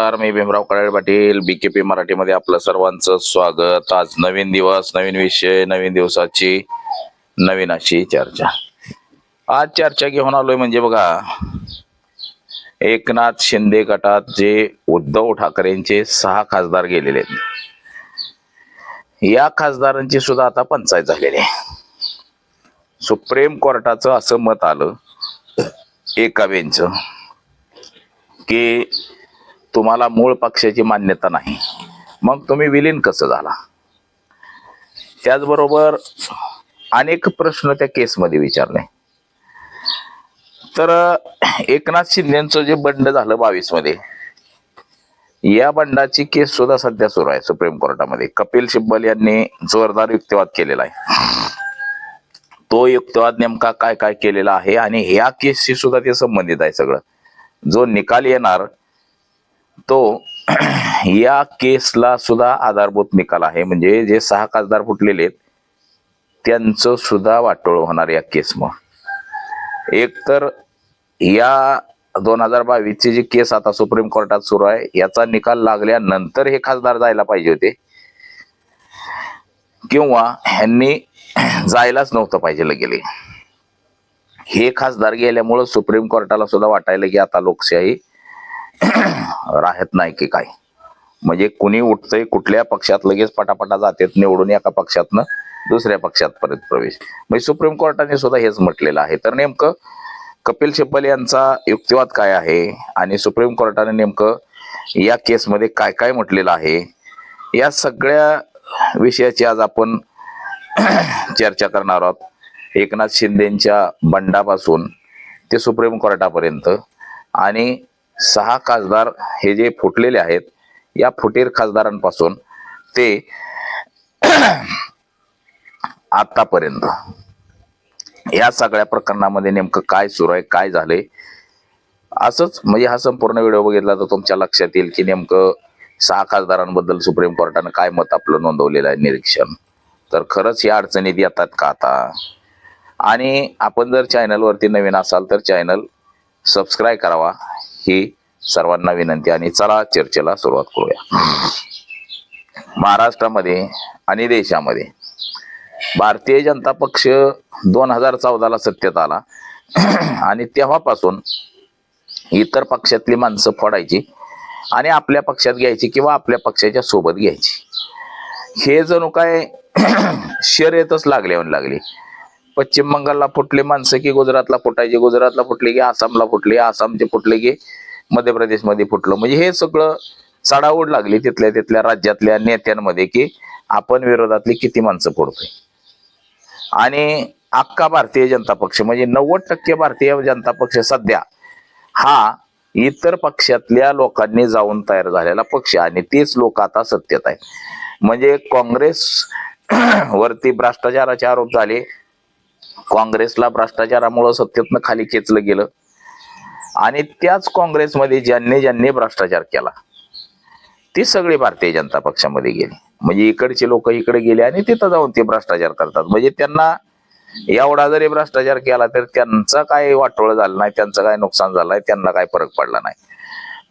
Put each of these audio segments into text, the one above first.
नमस्कार, मी भीमराव कडाळे पाटील, BKP मराठीमध्ये आपलं सर्वांचं स्वागत. आज नवीन दिवस, नवीन विषय, नवीन दिवसाची नवीन अशी चर्चा. आज चर्चा घेऊन आलोय म्हणजे बघा, एकनाथ शिंदे गटात जे उद्धव ठाकरेंचे 6 खासदार गेलेले आहेत, या खासदारांची सुद्धा आता पंचायत झालेली आहे. सुप्रीम कोर्टाचं असं मत आलं एका बेंच की तुम्हाला मूळ पक्षाची मान्यता नाही, मग तुम्ही विलीन कसं झाला. त्याचबरोबर अनेक प्रश्न त्या केसमध्ये विचारले. तर एकनाथ शिंदेचं जे बंड झालं 22 मध्ये, या बंडाची केस सुद्धा सध्या सुरू आहे सुप्रीम कोर्टामध्ये. कपिल सिब्बल यांनी जोरदार युक्तिवाद केलेला आहे. तो युक्तिवाद नेमका काय काय केलेला आहे आणि ह्या केसशी सुद्धा ते संबंधित आहे. सगळं जो निकाल येणार तो या केसला सुद्धा आधारभूत निकाल आहे. म्हणजे जे 6 खासदार फुटलेले आहेत त्यांचं सुद्धा वाटोळ होणार या केसमुळे. एक तर या 2022 ची जी केस आता सुप्रीम कोर्टात सुरू आहे, याचा निकाल लागल्यानंतर हे खासदार जायला पाहिजे होते, किंवा ह्यांनी जायलाच नव्हतं पाहिजे गेले. हे खासदार गेल्यामुळं सुप्रीम कोर्टाला सुद्धा वाटायला की आता लोकशाही राहत नाही की काय. म्हणजे कुणी उठतंय कुठल्या पक्षात लगेच पटापटा जातात निवडून, एका पक्षातनं दुसऱ्या पक्षात परत प्रवेश. म्हणजे सुप्रीम कोर्टाने सुद्धा हेच म्हटलेलं आहे. तर नेमकं कपिल सिब्बल यांचा युक्तिवाद काय आहे आणि सुप्रीम कोर्टाने नेमकं या केसमध्ये काय काय म्हटलेलं आहे, या सगळ्या विषयाची आज आपण चर्चा करणार आहोत. एकनाथ शिंदेच्या बंडापासून ते सुप्रीम कोर्टापर्यंत, आणि 6 खासदार हे जे फुटलेले आहेत या फुटीर खासदारांपासून ते आतापर्यंत या सगळ्या प्रकरणामध्ये नेमकं काय सुरू आहे, काय झालंय, असंच म्हणजे हा संपूर्ण व्हिडिओ बघितला तर तुमच्या लक्षात येईल की नेमकं 6 खासदारांबद्दल सुप्रीम कोर्टानं काय मत आपलं नोंदवलेलं आहे, निरीक्षण. तर खरंच या अडचणीत येतात का आता. आणि आपण जर चॅनलवरती नवीन असाल तर चॅनल सबस्क्राईब करावा, ही सर्वांना विनंती. आणि चला चर्चेला सुरुवात करूया. महाराष्ट्रामध्ये आणि देशामध्ये भारतीय जनता पक्ष 2014ला सत्तेत आला आणि तेव्हापासून इतर पक्षातली माणसं फोडायची आणि आपल्या पक्षात घ्यायची किंवा आपल्या पक्षाच्या सोबत घ्यायची. हे जणू काय शर्यतच लागली. पश्चिम बंगालला फुटले माणसं की गुजरातला फुटायचे, गुजरातला फुटले की आसामला फुटले, आसामचे फुटले की मध्य प्रदेशमध्ये फुटलं. म्हणजे हे सगळं चढाओढ लागली तिथल्या राज्यातल्या नेत्यांमध्ये की आपण विरोधातली किती माणसं फोडतोय. आणि अख्खा भारतीय जनता पक्ष म्हणजे 90% भारतीय जनता पक्ष सध्या हा इतर पक्षातल्या लोकांनी जाऊन तयार झालेला पक्ष, आणि तेच लोक आता सत्तेत आहेत. म्हणजे काँग्रेस वरती भ्रष्टाचाराचे आरोप झाले, काँग्रेसला भ्रष्टाचारामुळे सत्तेतनं खाली खेचलं गेलं, आणि त्याच काँग्रेसमध्ये ज्यांनी भ्रष्टाचार केला ते सगळे भारतीय जनता पक्षामध्ये गेले. म्हणजे इकडचे लोक इकडे गेले आणि तिथं जाऊन ते भ्रष्टाचार करतात. म्हणजे त्यांना एवढा जरी भ्रष्टाचार केला तर त्यांचा काय वाटोळ झालं नाही, त्यांचं काय नुकसान झालं नाही, त्यांना काय फरक पडला नाही.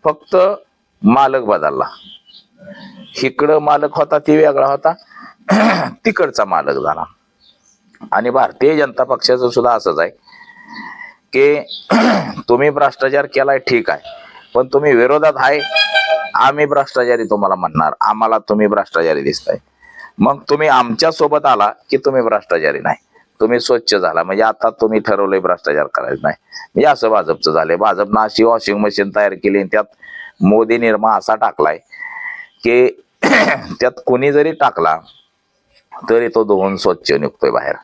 फक्त मालक बदलला. इकडं मालक होता ते वेगळा होता, तिकडचा मालक झाला. आणि भारतीय जनता पक्षाचं सुद्धा असंच आहे की तुम्ही भ्रष्टाचार केलाय ठीक आहे, पण तुम्ही विरोधात आहे, आम्ही भ्रष्टाचारी तुम्हाला म्हणणार, आम्हाला तुम्ही भ्रष्टाचारी दिसताय. मग तुम्ही आमच्या सोबत आला की तुम्ही भ्रष्टाचारी नाही, तुम्ही स्वच्छ झाला. म्हणजे आता तुम्ही ठरवलंय भ्रष्टाचार करायचं नाही. म्हणजे असं भाजपचं झालंय. भाजपनं अशी वॉशिंग मशीन तयार केली, त्यात मोदी निर्मा असा टाकलाय की त्यात कोणी जरी टाकला तरी तो धुवून स्वच्छ निघतोय बाहेर.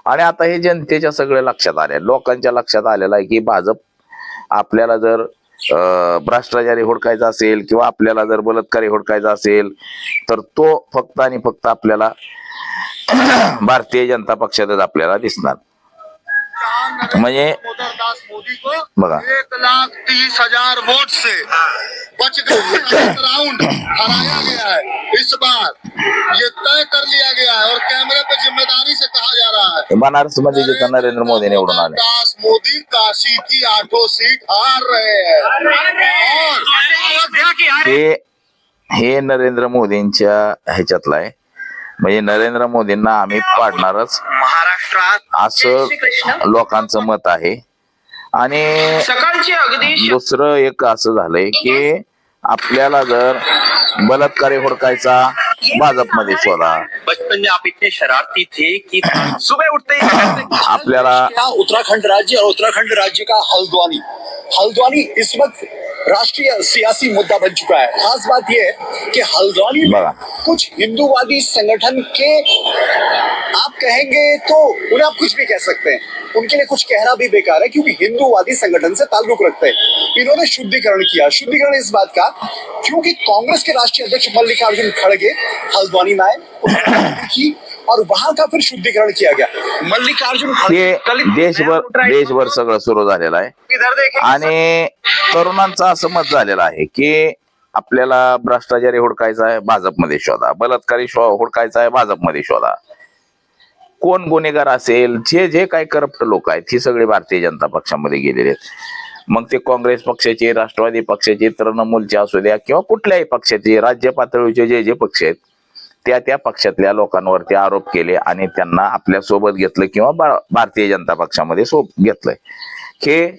आणि आता हे जनतेच्या सगळं लक्षात आले, लोकांच्या लक्षात आलेलं आहे की भाजप आपल्याला जर भ्रष्टाचारी हुडकायचा असेल किंवा आपल्याला जर बलात्कारी हुडकायचा असेल तर तो फक्त आणि फक्त आपल्याला भारतीय जनता पक्षातच आपल्याला दिसणार. म्हणजे बघा 1,30,000 वोट से बच गए राउंड हराया गया है। इस बार ये तय कर लिया गया है और कैमरे पे जिम्मेदारी से कहा जा रहा है बनारस मध्ये जिथं नरेंद्र मोदी निवडून आले, दास मोदी काशी की 8 सीट हार रहे हैं और हे नरेंद्र मोदींच्या ह्याच्यातलं आहे. म्हणजे नरेंद्र मोदींना आम्ही पाडणारच महाराष्ट्रात असं लोकांचं मत आहे. आणि दुसरं एक असं झालंय की आपल्याला जर बलात्कारी हुडकायचा भाजपमध्ये शोधा, बचपन में आप इतने शरारती थे कि सुबह उठते ही आपल्याला उत्तराखंड राज्य और उत्तराखंड राज्य का हल्द्वानी इस वक्त राष्ट्रीय सियासी मुद्दा बन चुका है। खास बात यह है कि हल्द्वानी में कुछ हिंदूवादी संगठन के, आप कहेंगे तो उन्हें आप कुछ भी कह सकते हैं, उनके लिए कुछ कहना भी बेकार है क्योंकि हिंदूवादी संगठन से ताल्लुक रखते हैं। इन्होंने शुद्धिकरण किया। शुद्धिकरण इस बात का क्योंकि कांग्रेस के राष्ट्रीय अध्यक्ष मल्लिकार्जुन खड़गे हल्द्वानी में आए और वहां का फिर शुद्धिकरण किया गया। मल्लिकार्जुन देशभर सगळं सुरू झालेलं आहे आणि तरुणांचं असं मत झालेलं आहे की आपल्याला भ्रष्टाचारी हुडकायचा आहे भाजपमध्ये शोधा, बलात्कारी हुडकायचा आहे भाजपमध्ये शोधा, कोण गुन्हेगार असेल, जे काही करप्ट लोक आहेत ही सगळे भारतीय जनता पक्षामध्ये गेलेले आहेत. मग ते काँग्रेस पक्षाचे, राष्ट्रवादी पक्षाचे, तृणमूलचे असू द्या किंवा कुठल्याही पक्षाचे, राज्य पातळीचे जे पक्ष आहेत त्या पक्षातल्या लोकांवरती आरोप केले आणि त्यांना आपल्या सोबत घेतलं किंवा भारतीय जनता पक्षामध्ये घेतलंय. हे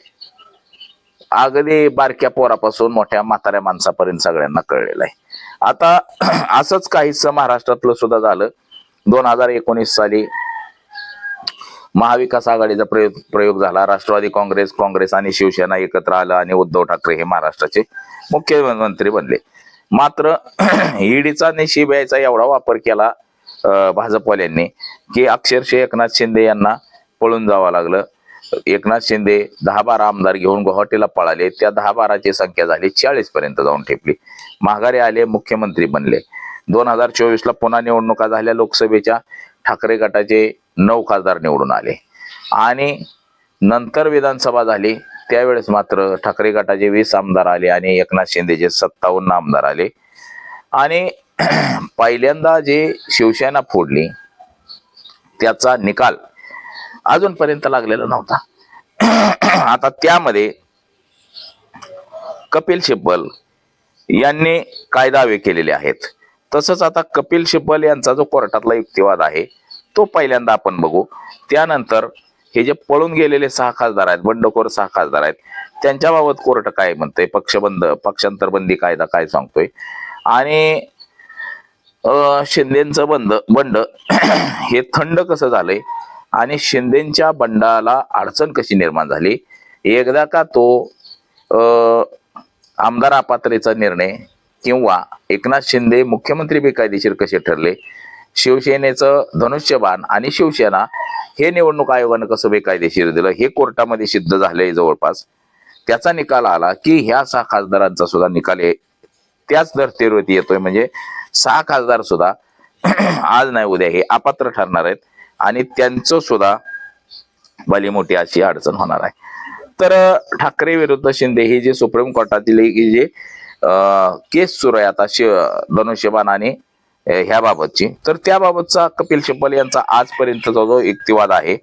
अगदी बारक्या पोरापासून मोठ्या म्हाताऱ्या माणसापर्यंत सगळ्यांना कळलेलं आहे. आता असंच काहीच महाराष्ट्रातलं सुद्धा झालं. 2019 साली महाविकास आघाडीचा प्रयोग झाला. राष्ट्रवादी काँग्रेस आणि शिवसेना एकत्र आलं आणि उद्धव ठाकरे हे महाराष्ट्राचे मुख्यमंत्री बनले. मात्र ईडीचा आणि सीबीआयचा एवढा वापर केला भाजपवाल्यांनी की अक्षरशः एकनाथ शिंदे यांना पळून जावं लागलं. एकनाथ शिंदे 10-12 आमदार घेऊन गुवाहाटीला पळाले. त्या 10-12ची संख्या झाली 40 पर्यंत जाऊन ठेपली. माघारी आले, मुख्यमंत्री बनले. 2024 ला पुन्हा निवडणुका झाल्या लोकसभेच्या. ठाकरे गटाचे 9 खासदार निवडून आले आणि नंतर विधानसभा झाली. त्यावेळेस मात्र ठाकरे गटाचे 20 आमदार आले आणि एकनाथ शिंदेचे 57 आमदार आले आणि पहिल्यांदा जे शिवसेना फोडली त्याचा निकाल अजूनपर्यंत लागलेला नव्हता. आता त्यामध्ये कपिल सिब्बल यांनी काय दावे केलेले आहेत. तसंच आता कपिल सिब्बल यांचा जो कोर्टातला युक्तिवाद आहे तो पहिल्यांदा आपण बघू. त्यानंतर हे जे पळून गेलेले 6 खासदार आहेत, बंडखोर 6 खासदार आहेत, त्यांच्याबाबत कोर्ट काय म्हणतंय, पक्षांतरबंदी कायदा काय सांगतोय आणि शिंदेचं बंड हे थंड कसं झालंय आणि शिंदेच्या बंडाला अडचण कशी निर्माण झाली. एकदा का तो आमदार अपात्रतेचा निर्णय किंवा एकनाथ शिंदे मुख्यमंत्री बेकायदेशीर कसे ठरले, शिवसेनेचं धनुष्यबाण आणि शिवसेना हे निवडणूक आयोगानं कसं बेकायदेशीर दिलं हे कोर्टामध्ये सिद्ध झालंय जवळपास. त्याचा निकाल आला की ह्या 6 खासदारांचा सुद्धा निकाल त्याच धर्तीवरती येतोय. म्हणजे 6 खासदार सुद्धा आज नाही उद्या हे अपात्र ठरणार आहेत आणि त्यांचं सुद्धा भली मोठी अशी अडचण होणार आहे. तर ठाकरे विरुद्ध शिंदे ही जी सुप्रीम कोर्टातील जे केस सुरू आहे आता धनुष्यबाण आणि ह्या बाबतची, तर त्याबाबतचा कपिल सिब्बल यांचा आजपर्यंतचा जो युक्तिवाद आहे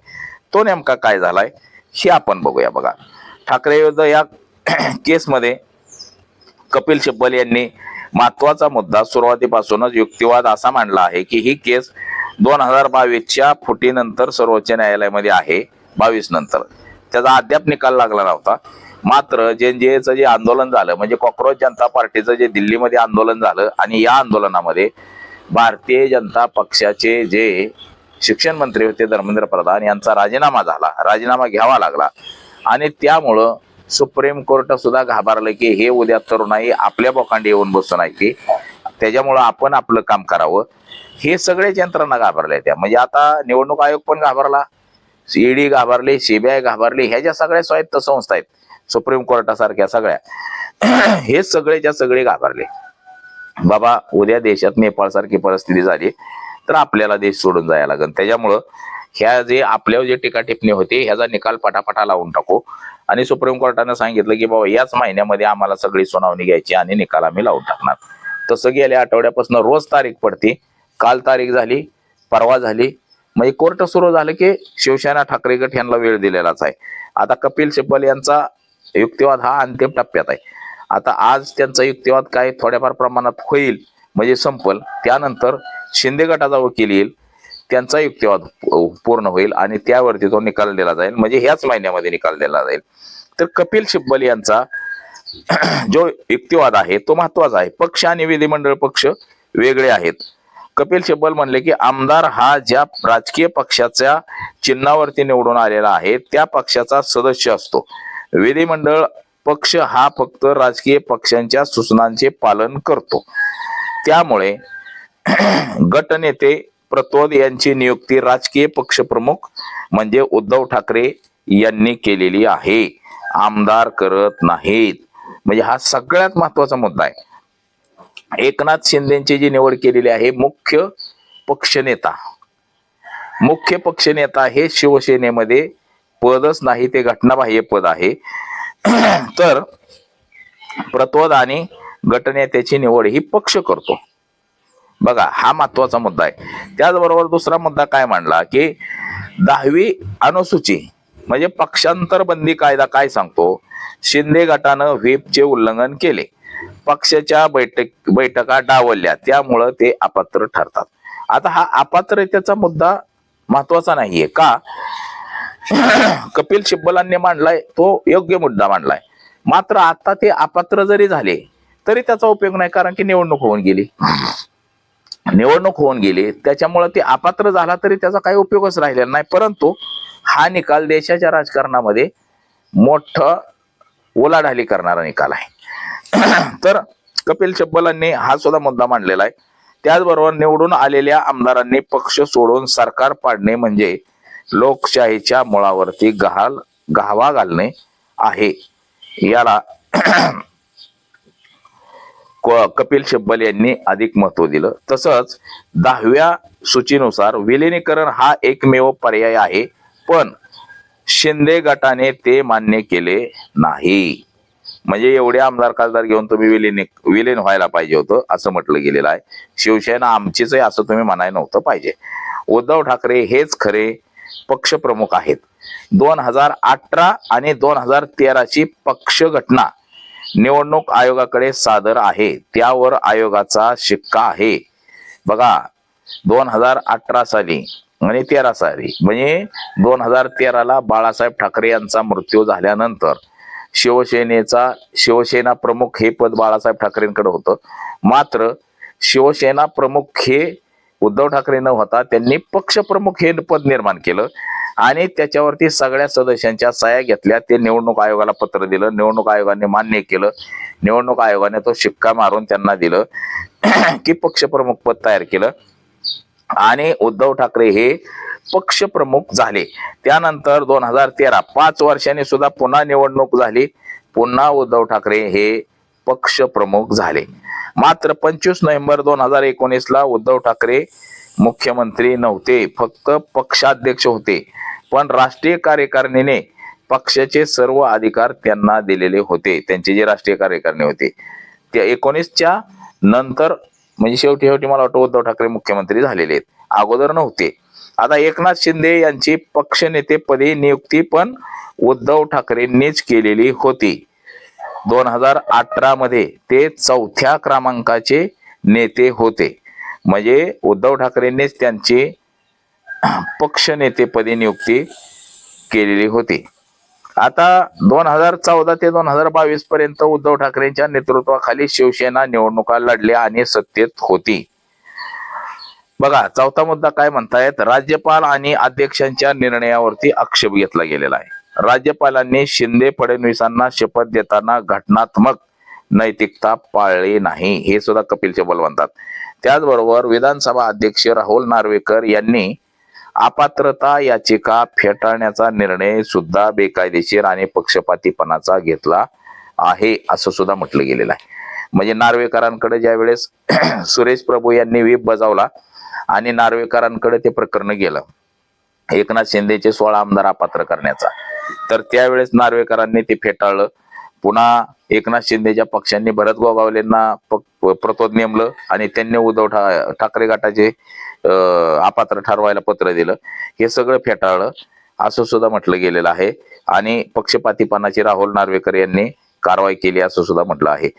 तो नेमका काय झालाय हे आपण बघूया. बघा, ठाकरे विरुद्ध या केसमध्ये कपिल सिब्बल यांनी महत्वाचा मुद्दा सुरुवातीपासूनच युक्तिवाद असा मांडला आहे की ही केस 2022च्या फुटीनंतर सर्वोच्च न्यायालयामध्ये आहे. 22 नंतर त्याचा अद्याप निकाल लागला नव्हता. मात्र JNJAचं जे आंदोलन झालं म्हणजे कॉक्रोच जनता पार्टीचं जे दिल्लीमध्ये आंदोलन झालं आणि या आंदोलनामध्ये भारतीय जनता पक्षाचे जे शिक्षण मंत्री होते धर्मेंद्र प्रधान यांचा राजीनामा घ्यावा लागला आणि त्यामुळं सुप्रीम कोर्ट सुद्धा घाबरलं की हे उद्या तरुणाई आपल्या बोकांडी येऊन बसून आहे की त्याच्यामुळं आपण आपलं काम करावं. हे सगळेच यंत्रणा घाबरल्या त्या. म्हणजे आता निवडणूक आयोग पण घाबरला, ईडी घाबरली, सीबीआय घाबरली, ह्या ज्या सगळ्या स्वायत्त संस्था आहेत सुप्रीम कोर्टासारख्या सगळ्या, हे सगळेच्या सगळे घाबरले. बाबा उद्या देशात नेपाळ सारखी परिस्थिती झाली तर आपल्याला देश सोडून जायला लागेल. त्याच्यामुळं ह्या जे आपल्यावर जे टीका टिप्पणी होती ह्याचा निकाल पटापटा लावून टाकू. आणि सुप्रीम कोर्टानं सांगितलं की बाबा याच महिन्यामध्ये आम्हाला सगळी सुनावणी घ्यायची आणि निकाल आम्ही लावून टाकणार. तसं गेल्या आठवड्यापासून रोज तारीख पडते. काल तारीख झाली, परवा झाली, म्हणजे कोर्ट सुरू झालं की शिवसेना ठाकरे गट यांना वेळ दिलेलाच आहे. आता कपिल सिब्बल यांचा युक्तिवाद हा अंतिम टप्प्यात आहे. आता आज त्यांचा युक्तिवाद काय थोड्याफार प्रमाणात होईल म्हणजे संपल, त्यानंतर शिंदे गटाचा वकील येईल, त्यांचा युक्तिवाद पूर्ण होईल आणि त्यावरती तो निकाल दिला जाईल, म्हणजे ह्याच महिन्यामध्ये निकाल दिला जाईल. तर कपिल सिब्बल यांचा जो युक्तिवाद आहे तो महत्वाचा आहे. पक्ष आणि विधिमंडळ पक्ष वेगळे आहेत. कपिल सिब्बल म्हणले की आमदार हा ज्या राजकीय पक्षाच्या चिन्हावरती निवडून आलेला आहे त्या पक्षाचा सदस्य असतो. विधिमंडळ पक्ष हा फक्त राजकीय पक्षांच्या सूचनांचे पालन करतो. त्यामुळे गटनेते प्रतोद यांची नियुक्ती राजकीय पक्षप्रमुख म्हणजे उद्धव ठाकरे यांनी केलेली आहे, आमदार करत नाहीत. म्हणजे हा सगळ्यात महत्वाचा मुद्दा आहे. एकनाथ शिंदेची जी निवड केलेली आहे मुख्य पक्षनेता हे शिवसेनेमध्ये पदच नाही, ते घटनाबाह्य पद आहे. तर प्रतोद आणि गटनेत्याची निवड ही पक्ष करतो. बघा हा महत्वाचा मुद्दा आहे. त्याचबरोबर दुसरा मुद्दा काय मांडला की 10वी अनुसूची म्हणजे पक्षांतर बंदी कायदा काय सांगतो, शिंदे गटानं व्हीपचे उल्लंघन केले, पक्षाच्या बैठका डावलल्या, त्यामुळं ते अपात्र ठरतात. आता हा अपात्रतेचा मुद्दा महत्वाचा नाहीये का, कपिल सिब्बलांनी मांडलाय तो योग्य मुद्दा मांडलाय. मात्र आता ते अपात्र जरी झाले तरी त्याचा उपयोग नाही, कारण की निवडणूक होऊन गेली त्याच्यामुळे ते अपात्र झाला तरी त्याचा काही उपयोगच राहिलेला नाही. परंतु हा निकाल देशाच्या राजकारणामध्ये मोठं उलाढाली करणारा निकाल आहे. तर कपिल सिब्बलांनी हा सुद्धा मुद्दा मांडलेला आहे. त्याचबरोबर निवडून आलेल्या आमदारांनी पक्ष सोडून सरकार पाडणे म्हणजे लोकशाहीच्या मुळावरती गहावा घालणे आहे. याला कपिल सिब्बल यांनी अधिक महत्व दिलं. तसंच 10व्या सूचीनुसार विलिनीकरण हा एकमेव पर्याय आहे, पण शिंदे गटाने ते मान्य केले नाही. म्हणजे एवढे आमदार खासदार घेऊन तुम्ही विलीन व्हायला पाहिजे होतं असं म्हटलं गेलेलं आहे. शिवसेना आमचीच आहे असं तुम्ही म्हणायला नव्हतं पाहिजे. उद्धव ठाकरे हेच खरे पक्षप्रमुख आहेत. 2018 आणि 2013ची पक्ष घटना निवडणूक आयोगाकडे सादर आहे, त्यावर आयोगाचा शिक्का आहे. बघा 2018 साली आणि 13 साली म्हणजे 2013ला बाळासाहेब ठाकरे यांचा मृत्यू झाल्यानंतर शिवसेना प्रमुख हे पद बाळासाहेब ठाकरेंकडे होतं. मात्र शिवसेना प्रमुख हे उद्धव ठाकरे न होता त्यांनी पक्ष प्रमुख हे पद निर्माण केलं आणि त्याच्यावरती सगळ्या सदस्यांच्या सह्या घेतल्या. ते निवडणूक आयोगाला पत्र दिलं, निवडणूक आयोगाने मान्य केलं, निवडणूक आयोगाने तो शिक्का मारून त्यांना दिलं की पक्षप्रमुख पद तयार केलं आणि उद्धव ठाकरे हे पक्षप्रमुख झाले. त्यानंतर 2013 5 वर्षांनी सुद्धा पुन्हा निवडणूक झाली, पुन्हा उद्धव ठाकरे हे पक्षप्रमुख झाले. मात्र 25 नोव्हेंबर 2019ला उद्धव ठाकरे मुख्यमंत्री नव्हते, फक्त पक्षाध्यक्ष होते. पण राष्ट्रीय कार्यकारिणीने पक्षाचे सर्व अधिकार त्यांना दिलेले होते. त्यांची जी राष्ट्रीय कार्यकारिणी होती त्या 19च्या नंतर म्हणजे शेवटी मला वाटतं उद्धव ठाकरे मुख्यमंत्री झालेले आहेत, अगोदर नव्हते. आता एकनाथ शिंदे यांची पक्षनेतेपदी नियुक्ती पण उद्धव ठाकरेंनीच केलेली होती. 2018 मध्ये ते 4थ्या क्रमांकाचे नेते होते. म्हणजे उद्धव ठाकरेंनीच त्यांची पक्षनेतेपदी नियुक्ती केलेली होती. आता 2014 ते 2022 पर्यंत उद्धव ठाकरेंच्या नेतृत्वाखाली शिवसेना निवडणुका लढल्या आणि सत्तेत होती. बघा 4था मुद्दा काय म्हणतायत, राज्यपाल आणि अध्यक्षांच्या निर्णयावरती आक्षेप घेतला गेलेला आहे. राज्यपालांनी शिंदे फडणवीसांना शपथ देताना घटनात्मक नैतिकता पाळली नाही, हे सुद्धा कपिल सिब्बल म्हणतात. त्याचबरोबर विधानसभा अध्यक्ष राहुल नार्वेकर यांनी अपात्रता याचिका फेटाळण्याचा निर्णय सुद्धा बेकायदेशीर आणि पक्षपातीपणाचा घेतला आहे असं सुद्धा म्हटलं गेलेलं आहे. म्हणजे नार्वेकरांकडे ज्या वेळेस सुरेश प्रभू यांनी व्हीप बजावला आणि नार्वेकरांकडे ते प्रकरण गेलं एकनाथ शिंदेचे 16 आमदार अपात्र करण्याचा, तर त्यावेळेस नार्वेकरांनी ते फेटाळलं. पुन्हा एकनाथ शिंदेच्या पक्षांनी भरत गोगावलेंना प्रतोद नेमलं आणि त्यांनी उद्धव ठाकरे गटाचे अपात्र ठरवायला पत्र दिलं. हे सगळं फेटाळलं असं सुद्धा म्हटलं गेलेलं आहे. आणि पक्षपातीपणाची राहुल नार्वेकर यांनी कारवाई केली असं सुद्धा म्हटलं आहे.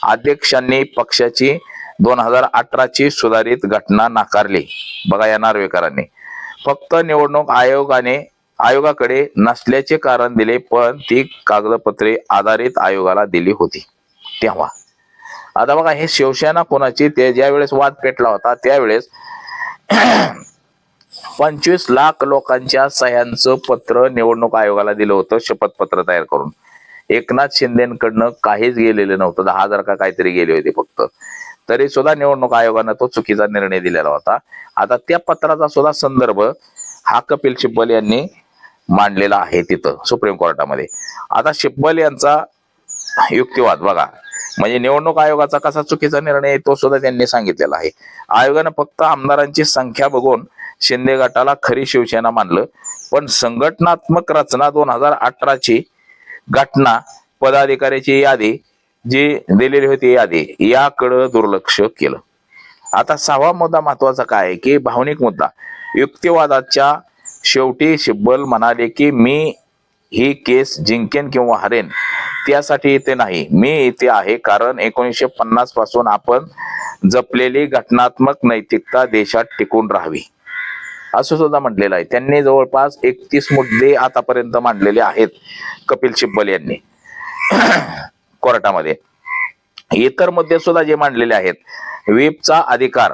अध्यक्षांनी पक्षाची 2018ची सुधारित घटना नाकारली. बघा या नार्वेकरांनी फक्त निवडणूक आयोगाकडे नसल्याचे कारण दिले, पण ती कागदपत्रे आधारित आयोगाला दिली होती तेव्हा. आता बघा हे शिवसेना कोणाची, ते ज्या वेळेस वाद पेटला होता त्यावेळेस 25 लाख लोकांच्या सह्यांचं पत्र निवडणूक आयोगाला दिलं होतं शपथपत्र तयार करून. एकनाथ शिंदेकडनं काहीच गेलेलं नव्हतं, 10,000 का काहीतरी गेले होते फक्त. तरी सुद्धा निवडणूक आयोगानं तो चुकीचा निर्णय दिलेला होता. आता त्या पत्राचा सुद्धा संदर्भ हा कपिल सिब्बल यांनी मांडलेला आहे तिथं सुप्रीम कोर्टामध्ये. आता सिब्बल यांचा युक्तिवाद बघा, म्हणजे निवडणूक आयोगाचा कसा चुकीचा निर्णय आहे तो सुद्धा त्यांनी सांगितलेला आहे. आयोगानं फक्त आमदारांची संख्या बघून शिंदे गटाला खरी शिवसेना मानलं, पण संघटनात्मक रचना 2018ची घटना, पदाधिकाऱ्याची यादी जी दिलेली होती यादी, याकडे दुर्लक्ष केलं. आता 6वा मुद्दा महत्वाचा काय आहे की भावनिक मुद्दा. युक्तिवादाच्या शेवटी सिब्बल म्हणाले की मी ही केस जिंकेन किंवा हरेन त्यासाठी इथे नाही, मी इथे आहे कारण 1950 पासून आपण जपलेली घटनात्मक नैतिकता देशात टिकून राहावी असं सुद्धा म्हटलेलं आहे. त्यांनी जवळपास 31 मुद्दे आतापर्यंत मांडलेले आहेत कपिल सिब्बल यांनी कोर्टामध्ये. इतर मुद्दे सुद्धा जे मांडलेले आहेत, व्हीपचा अधिकार,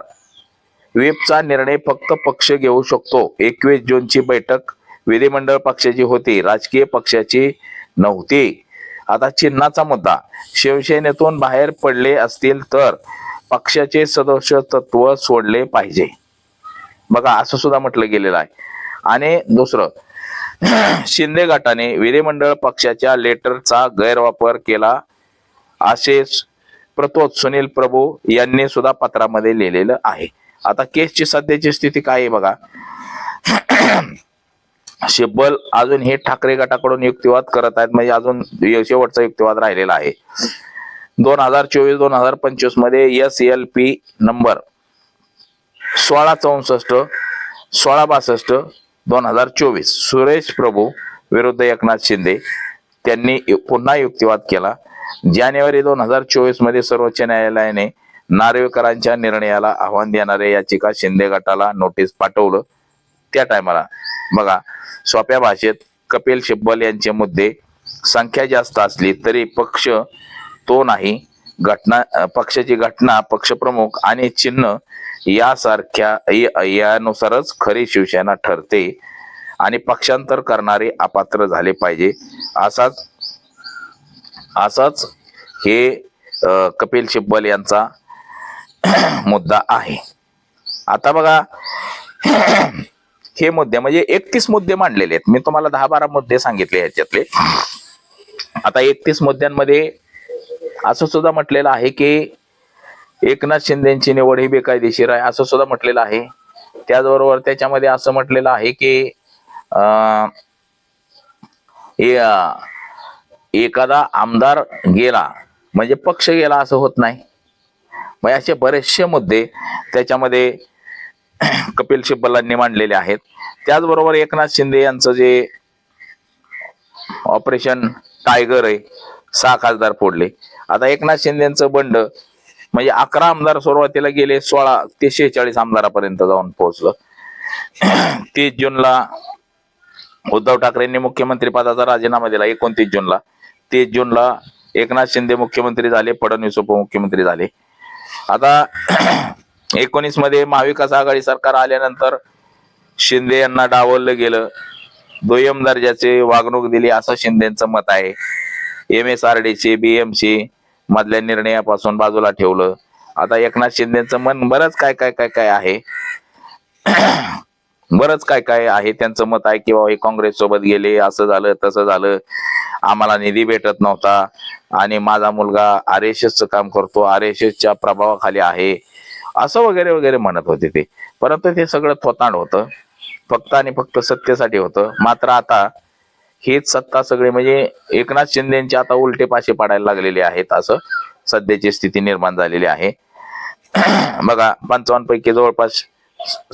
व्हीपचा निर्णय फक्त पक्ष घेऊ शकतो. 21 जूनची बैठक विधिमंडळ पक्षाची होती, राजकीय पक्षाची नव्हती. आता चिन्हाचा मुद्दा, शिवसेनेतून बाहेर पडले असतील तर पक्षाचे सदस्यत्व सोडले पाहिजे. बघा असं सुद्धा म्हटलं गेलेलं आहे. आणि दुसरं, शिंदे गटाने विधिमंडळ पक्षाच्या लेटरचा गैरवापर केला असे प्रतोद सुनील प्रभू यांनी सुद्धा पत्रामध्ये लिहिलेलं आहे. आता केसची सध्याची स्थिती काय आहे बघा. सिब्बल अजून हे ठाकरे गटाकडून युक्तिवाद करत आहेत, म्हणजे अजून शेवटचा युक्तिवाद राहिलेला आहे. 2024-2025 मध्ये SLP नंबर 1664 1662 2024 सुरेश प्रभू विरुद्ध एकनाथ शिंदे त्यांनी पुन्हा युक्तिवाद केला. जानेवारी 2024 मध्ये सर्वोच्च न्यायालयाने नार्वेकरांच्या निर्णयाला आव्हान देणाऱ्या याचिका शिंदे गटाला नोटीस पाठवलं. त्या टायमाला बघा सोप्या भाषेत कपिल सिब्बल यांचे मुद्दे, संख्या जास्त असली तरी पक्ष तो नाही, पक्षाची घटना, पक्षप्रमुख आणि चिन्ह यासारख्या यानुसारच खरी शिवसेना ठरते आणि पक्षांतर करणारे अपात्र झाले पाहिजे. असाच हे कपिल सिब्बल यांचा मुद्दा आहे. आता बघा हे मुद्दे म्हणजे 31 मुद्दे मांडलेले आहेत. मी तुम्हाला 10-12 मुद्दे सांगितले ह्याच्यातले. आता 31 मुद्द्यांमध्ये असं सुद्धा म्हटलेलं आहे की एकनाथ शिंदेची निवड ही बेकायदेशीर आहे असं सुद्धा म्हटलेलं आहे. त्याचबरोबर त्याच्यामध्ये असं म्हटलेलं आहे की एखादा आमदार गेला म्हणजे पक्ष गेला असं होत नाही. मग असे बरेचसे मुद्दे त्याच्यामध्ये कपिल सिब्बलांनी मांडलेले आहेत. त्याचबरोबर एकनाथ शिंदे यांचं जे ऑपरेशन टायगर आहे, 6 खासदार फोडले. आता एकनाथ शिंदेचं बंड म्हणजे 11 आमदार सुरुवातीला गेले, 16 ते 46 आमदारापर्यंत जाऊन पोहोचलं. 30 जूनला उद्धव ठाकरेंनी मुख्यमंत्री पदाचा राजीनामा दिला. 29 जूनला 30 जूनला एकनाथ शिंदे मुख्यमंत्री झाले, फडणवीस उपमुख्यमंत्री झाले. आता 19 मध्ये महाविकास आघाडी सरकार आल्यानंतर शिंदे यांना डावललं गेलं, दुय्यम दर्जाचे वागणूक दिली असं शिंदेचं मत आहे. MSRDC BMC मधल्या निर्णयापासून बाजूला ठेवलं. आता एकनाथ शिंदेचं मन बरंच काय आहे, बरंच काय आहे. त्यांचं मत आहे की बाबा हे काँग्रेस सोबत गेले, असं झालं तसं झालं, आम्हाला निधी भेटत नव्हता आणि माझा मुलगा RSSचं काम करतो, RSSच्या प्रभावाखाली आहे असं वगैरे वगैरे म्हणत होते ते. परंतु ते सगळं थोतांड होतं. फक्त आणि फक्त सत्तेसाठी होतं. मात्र आता हीच सत्ता सगळी म्हणजे एकनाथ शिंदेचे आता उलटे पाशे पाडायला लागलेले आहेत, असं सध्याची स्थिती निर्माण झालेली आहे. बघा 55 पैकी जवळपास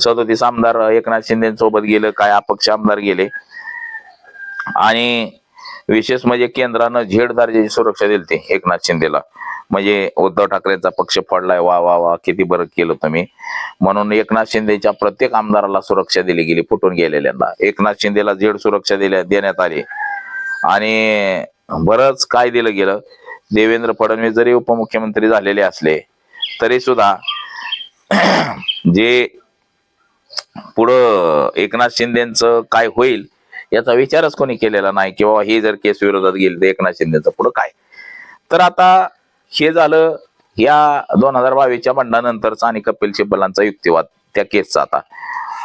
37 आमदार एकनाथ शिंदेसोबत गेलं, काय अपक्ष आमदार गेले. आणि विशेष म्हणजे केंद्रानं झेड दर्जाची सुरक्षा दिली एकनाथ शिंदेला. म्हणजे उद्धव ठाकरेंचा पक्ष फोडलाय, वा वा वा किती बरं केलं तुम्ही, म्हणून एकनाथ शिंदेच्या प्रत्येक आमदाराला सुरक्षा दिली गेली. फुटून गेलेल्यांना एकनाथ शिंदेला झेड सुरक्षा देण्यात आली. आणि बरंच काय दिलं गेलं. देवेंद्र फडणवीस जरी उपमुख्यमंत्री झालेले असले तरी सुद्धा जे पुढं एकनाथ शिंदेचं काय होईल याचा विचारच कोणी केलेला नाही, किंवा ही जर केस विरोधात गेली तर एकनाथ शिंदेचं पुढं काय. तर आता हे झालं या 2022च्या बंडानंतरचा आणि कपिल सिब्बलांचा युक्तिवाद त्या केसचा.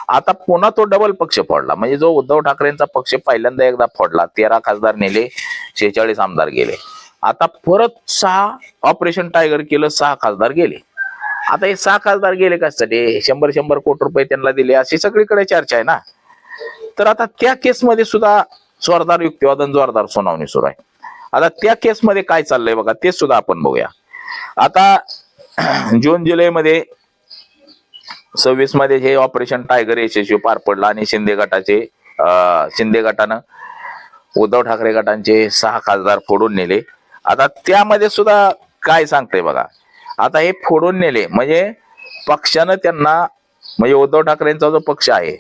आता पुन्हा तो डबल पक्ष फोडला. म्हणजे जो उद्धव ठाकरेंचा पक्ष पहिल्यांदा एकदा फोडला, 13 खासदार नेले, 46 आमदार गेले. आता परत 6 ऑपरेशन टायगर केलं, 6 खासदार गेले. आता हे 6 खासदार गेले कशासाठी, 100 कोटी रुपये त्यांना दिले अशी सगळीकडे चर्चा आहे ना. तर आता त्या केसमध्ये सुद्धा जोरदार युक्तिवाद आणि जोरदार सुनावणी सुरू आहे. आता त्या केसमध्ये काय चाललंय बघा, ते सुद्धा आपण बघूया. आता जून जुलै मध्ये 26 मध्ये हे ऑपरेशन टायगर यशस्वी पार पडलं आणि शिंदे गटानं उद्धव ठाकरे गटांचे 6 खासदार फोडून नेले. आता त्यामध्ये सुद्धा काय सांगतंय बघा. आता हे फोडून नेले म्हणजे पक्षानं त्यांना, म्हणजे उद्धव ठाकरेंचा जो पक्ष आहे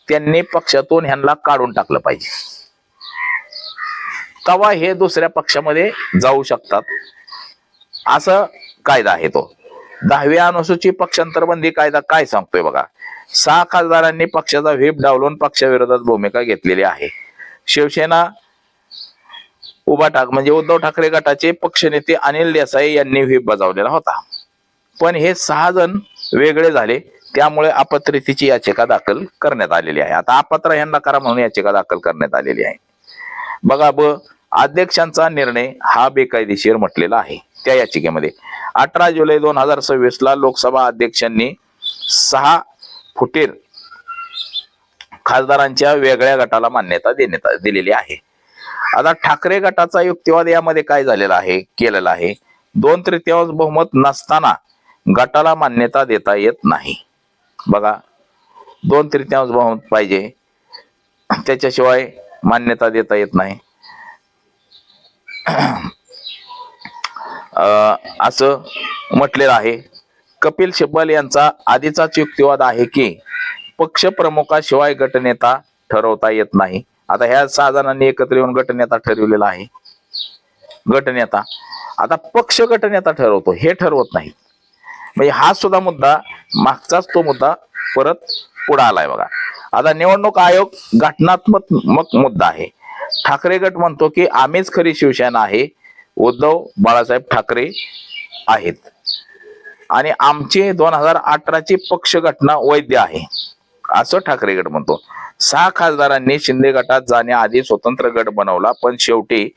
त्यांनी पक्षातून ह्यांना काढून टाकलं पाहिजे, तेव्हा हे दुसऱ्या पक्षामध्ये जाऊ शकतात, असं कायदा आहे तो. 10वी अनुसूचित पक्षांतरबंदी कायदा काय सांगतोय बघा. 6 खासदारांनी पक्षाचा व्हीप डावलून पक्षाविरोधात भूमिका घेतलेली आहे. शिवसेना म्हणजे उद्धव ठाकरे गटाचे पक्षनेते अनिल देसाई यांनी व्हीप बजावलेला होता. पण हे 6 जण वेगळे झाले, त्यामुळे अपात्रतेची याचिका दाखल करण्यात आलेली आहे. आता अपात्र यांना करा म्हणून याचिका दाखल करण्यात आलेली आहे. बघा अध्यक्षांचा निर्णय हा बेकायदेशीर म्हटलेला आहे त्या याचिकेमध्ये. 18 जुलै 2026 ला लोकसभा अध्यक्षांनी 6 फुटीर खासदारांच्या वेगळ्या गटाला मान्यता दिलेली आहे. आता ठाकरे गटाचा युक्तिवाद यामध्ये काय झालेला आहे, केलेला आहे. 2/3 बहुमत नसताना गटाला मान्यता देता येत नाही. बघा 2/3 बहुमत पाहिजे, त्याच्याशिवाय मान्यता देता येत नाही असं म्हटलेलं आहे. कपिल सिब्बल यांचा आधीचाच युक्तिवाद आहे की पक्ष प्रमुखाशिवाय गटनेता ठरवता येत नाही. आता ह्या 6 जणांनी एकत्र येऊन गटनेता ठरवलेला आहे. गटनेता आता पक्ष गटनेता ठरवतो, हे ठरवत नाही. म्हणजे हा सुद्धा मुद्दा, मागचाच तो मुद्दा परत पुढे आलाय बघा. आता निवडणूक आयोग घटनात्मक मुद्दा आहे. ठाकरे गट म्हणतो की आम्हीच खरी शिवसेना आहे, उद्धव बाळासाहेब ठाकरे आहेत आणि आमची 2018ची पक्ष घटना वैध आहे असं ठाकरे गट म्हणतो. 6 खासदारांनी शिंदे गटात जाण्याआधी स्वतंत्र गट बनवला, पण शेवटी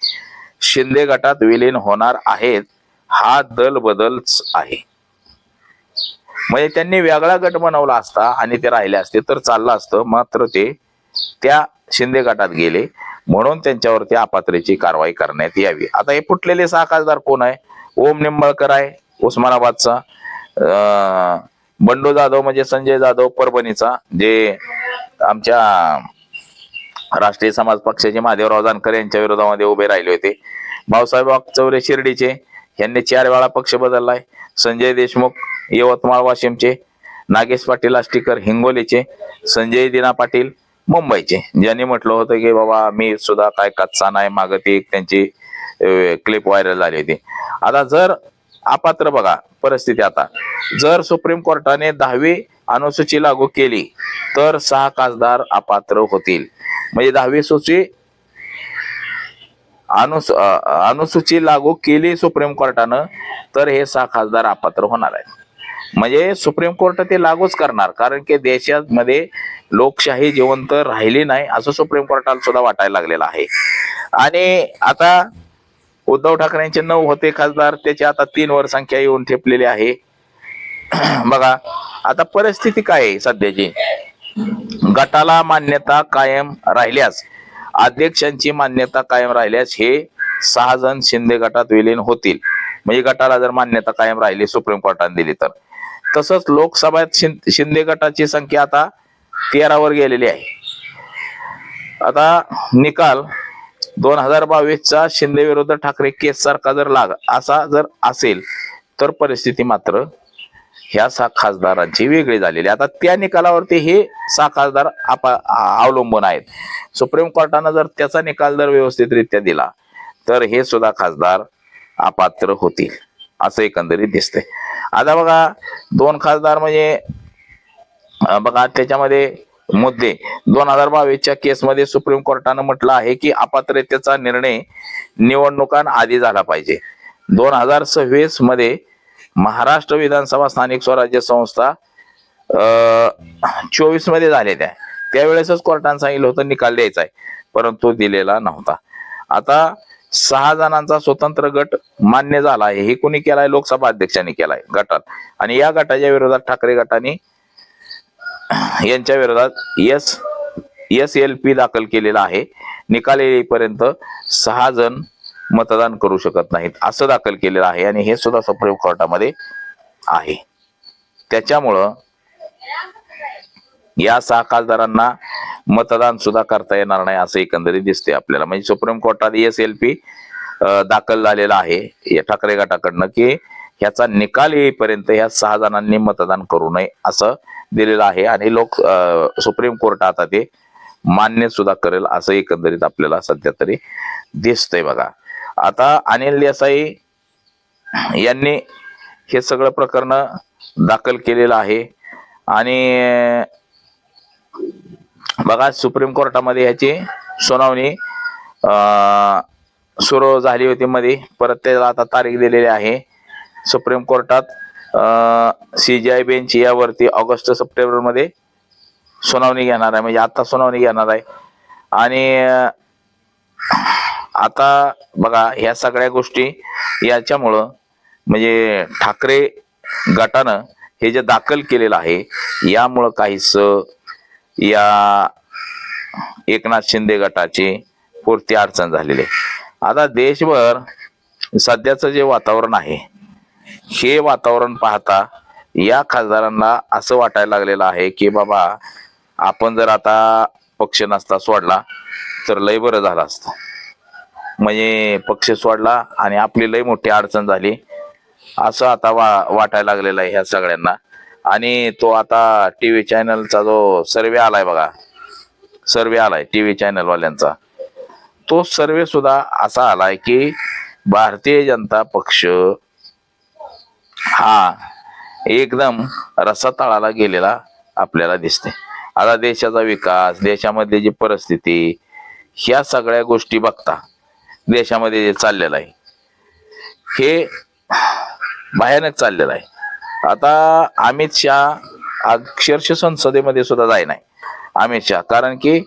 शिंदे गटात विलीन होणार आहेत. हा दल बदलच आहे. म्हणजे त्यांनी वेगळा गट बनवला असता आणि ते राहिले असते तर चाललं असतं, मात्र ते त्या शिंदे गटात गेले म्हणून त्यांच्यावरती अपात्रतेची कारवाई करण्यात यावी. आता हे फुटलेले 6 खासदार कोण आहे? ओम निंबाळकर आहे उस्मानाबादचा, बंडू जाधव म्हणजे संजय जाधव परभणीचा, जे आमच्या राष्ट्रीय समाज पक्षाचे महादेवराव जानकर यांच्या विरोधामध्ये उभे राहिले होते. भाऊसाहेब वाकचौरे शिर्डीचे, यांनी 4 वेळा पक्ष बदललाय. संजय देशमुख यवतमाळ वाशिमचे, नागेश पाटील आष्टीकर हिंगोलीचे, संजय दिना पाटील मुंबईचे, ज्यांनी म्हटलं होतं की बाबा मी सुद्धा काय कच्चा नाही, मागं ती त्यांची क्लिप व्हायरल झाली होती. आता जर अपात्र बघा परिस्थिती, आता जर सुप्रीम कोर्टाने 10वी अनुसूची लागू केली तर 6 खासदार अपात्र होतील. म्हणजे 10वी सूची अनुसूची लागू केली सुप्रीम कोर्टानं तर हे 6 खासदार अपात्र होणार आहेत. म्हणजे सुप्रीम कोर्ट ते लागूच करणार, कारण की देशामध्ये लोकशाही जिवंत राहिली नाही असं सुप्रीम कोर्टाला सुद्धा वाटायला लागलेलं आहे. आणि आता उद्धव ठाकरेंचे 9 होते खासदार, त्याची आता 3 वर संख्या येऊन ठेपलेली आहे. बघा आता परिस्थिती काय आहे सध्याची. गटाला मान्यता कायम राहिल्यास, अध्यक्षांची मान्यता कायम राहिल्यास हे 6 जण शिंदे गटात विलीन होतील. म्हणजे गटाला जर मान्यता कायम राहिली सुप्रीम कोर्टाने दिली तर. तसंच लोकसभेत शिंदे गटाची संख्या आता 13 वर गेलेली आहे. आता निकाल 2022चा शिंदे विरुद्ध ठाकरे केस सारखा जर असा जर असेल तर परिस्थिती मात्र ह्या 6 खासदारांची वेगळी झालेली. आता त्या निकालावरती हे 6 खासदार अवलंबून आहेत. सुप्रीम कोर्टानं जर त्याचा निकाल जर व्यवस्थितरित्या दिला तर हे सुद्धा खासदार अपात्र होतील असं एकंदरीत दिसतंय. आता बघा 2 खासदार म्हणजे बघा त्याच्यामध्ये मुद्दे 2022च्या केसमध्ये सुप्रीम कोर्टानं म्हटलं आहे की अपात्रतेचा निर्णय निवडणुकांआधी झाला पाहिजे. 2026 मध्ये महाराष्ट्र विधानसभा स्थानिक स्वराज्य संस्था 24 मध्ये झाले त्यावेळेसच कोर्टाने सांगितलं होतं निकाल द्यायचा आहे, परंतु दिलेला नव्हता. आता 6 जणांचा स्वतंत्र गट मान्य झाला आहे. हे कोणी केलाय? लोकसभा अध्यक्षांनी केलाय गटात. आणि या गटाच्या विरोधात ठाकरे गटाने यांच्या विरोधात SLP दाखल केलेला आहे. निकाल येईपर्यंत 6 जण मतदान करू शकत नाहीत असं दाखल केलेलं आहे आणि हे सुद्धा सुप्रीम कोर्टामध्ये आहे. त्याच्यामुळं या 6 खासदारांना मतदान सुद्धा करता येणार नाही असं एकंदरीत दिसते आपल्याला. म्हणजे सुप्रीम कोर्टात SLP दाखल झालेला आहे या ठाकरे गटाकडनं की ह्याचा निकाल येईपर्यंत ह्या 6 जणांनी मतदान करू नये असं दिलेलं आहे आणि सुप्रीम कोर्ट आता ते मान्य सुद्धा करेल असं एकंदरीत आपल्याला सध्या तरी दिसतंय बघा. आता अनिल देसाई यांनी हे सगळं प्रकरण दाखल केलेलं आहे आणि बघा सुप्रीम कोर्टामध्ये ह्याची सुनावणी सुरू झाली होती मध्ये, परत त्याला आता तारीख दिलेली आहे. सुप्रीम कोर्टात CJI बेंच यावरती ऑगस्ट सप्टेंबर मध्ये सुनावणी घेणार आहे. म्हणजे आता सुनावणी घेणार आहे आणि आता बघा ह्या सगळ्या गोष्टी याच्यामुळं म्हणजे ठाकरे गटानं हे जे दाखल केलेलं आहे यामुळं काहीच या एकनाथ शिंदे गटाची पुरती अडचण झालेली आहे. आता देशभर सध्याचं जे वातावरण आहे हे वातावरण पाहता या खासदारांना असं वाटायला लागलेलं आहे की बाबा आपण जर आता पक्ष नसता सोडला तर लय बरं झालं असतं. म्हणजे पक्ष सोडला आणि आपली लय मोठी अडचण झाली असं आता वाटायला लागलेलं आहे ह्या सगळ्यांना. आणि तो आता TV चॅनलचा जो सर्वे आलाय बघा, सर्वे आलाय TV चॅनलवाल्यांचा, तो सर्वे सुद्धा असा आलाय की भारतीय जनता पक्ष हा एकदम रसातळाला गेलेला आपल्याला दिसते. आता देशाचा विकास, देशामध्ये जी परिस्थिती, ह्या सगळ्या गोष्टी बघता देशामध्ये जे चाललेलं आहे हे भयानक चाललेलं आहे. आता अमित शहा अक्षरशः संसदेमध्ये सुद्धा जाय नाही अमित शहा, कारण की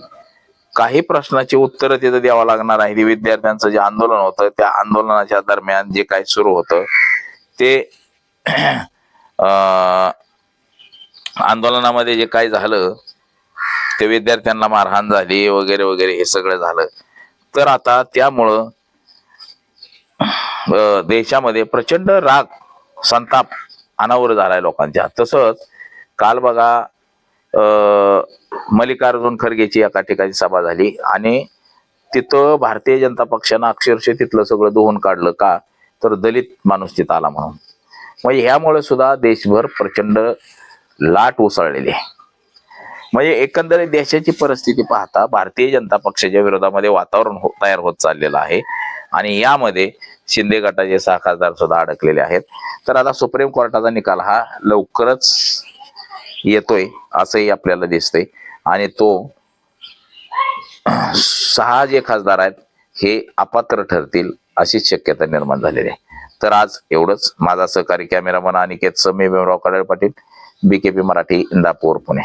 काही प्रश्नाची उत्तरं तिथं द्यावं लागणार आहे. विद्यार्थ्यांचं जे आंदोलन होतं त्या आंदोलनाच्या दरम्यान जे काही सुरू होतं ते आंदोलनामध्ये जे काही झालं ते विद्यार्थ्यांना मारहाण झाली वगैरे वगैरे हे सगळं झालं. तर आता त्यामुळं देशामध्ये प्रचंड राग, संताप अनावर झालाय लोकांच्या. तसंच काल बघा मल्लिकार्जुन खरगेची एका ठिकाणी सभा झाली आणि तिथं भारतीय जनता पक्षानं अक्षरशः तिथलं सगळं धुवून काढलं. का तर दलित माणूस तिथं आला म्हणून. म्हणजे ह्यामुळे सुद्धा देशभर प्रचंड लाट उसळलेली आहे. म्हणजे एकंदरीत देशाची परिस्थिती पाहता भारतीय जनता पक्षाच्या विरोधामध्ये वातावरण तयार होत चाललेलं आहे आणि यामध्ये शिंदे गटाचे 6 खासदार सुद्धा अडकलेले आहेत. तर आता सुप्रीम कोर्टाचा निकाल हा लवकरच येतोय असंही आपल्याला दिसतंय आणि तो 6 जे खासदार आहेत हे अपात्र ठरतील अशीच शक्यता निर्माण झालेली आहे. तर आज एवढंच. माझा सहकारी कॅमेरामन अनिकेत समे, भीमराव कडाळे पाटील, BKP मराठी, इंदापूर, पुणे.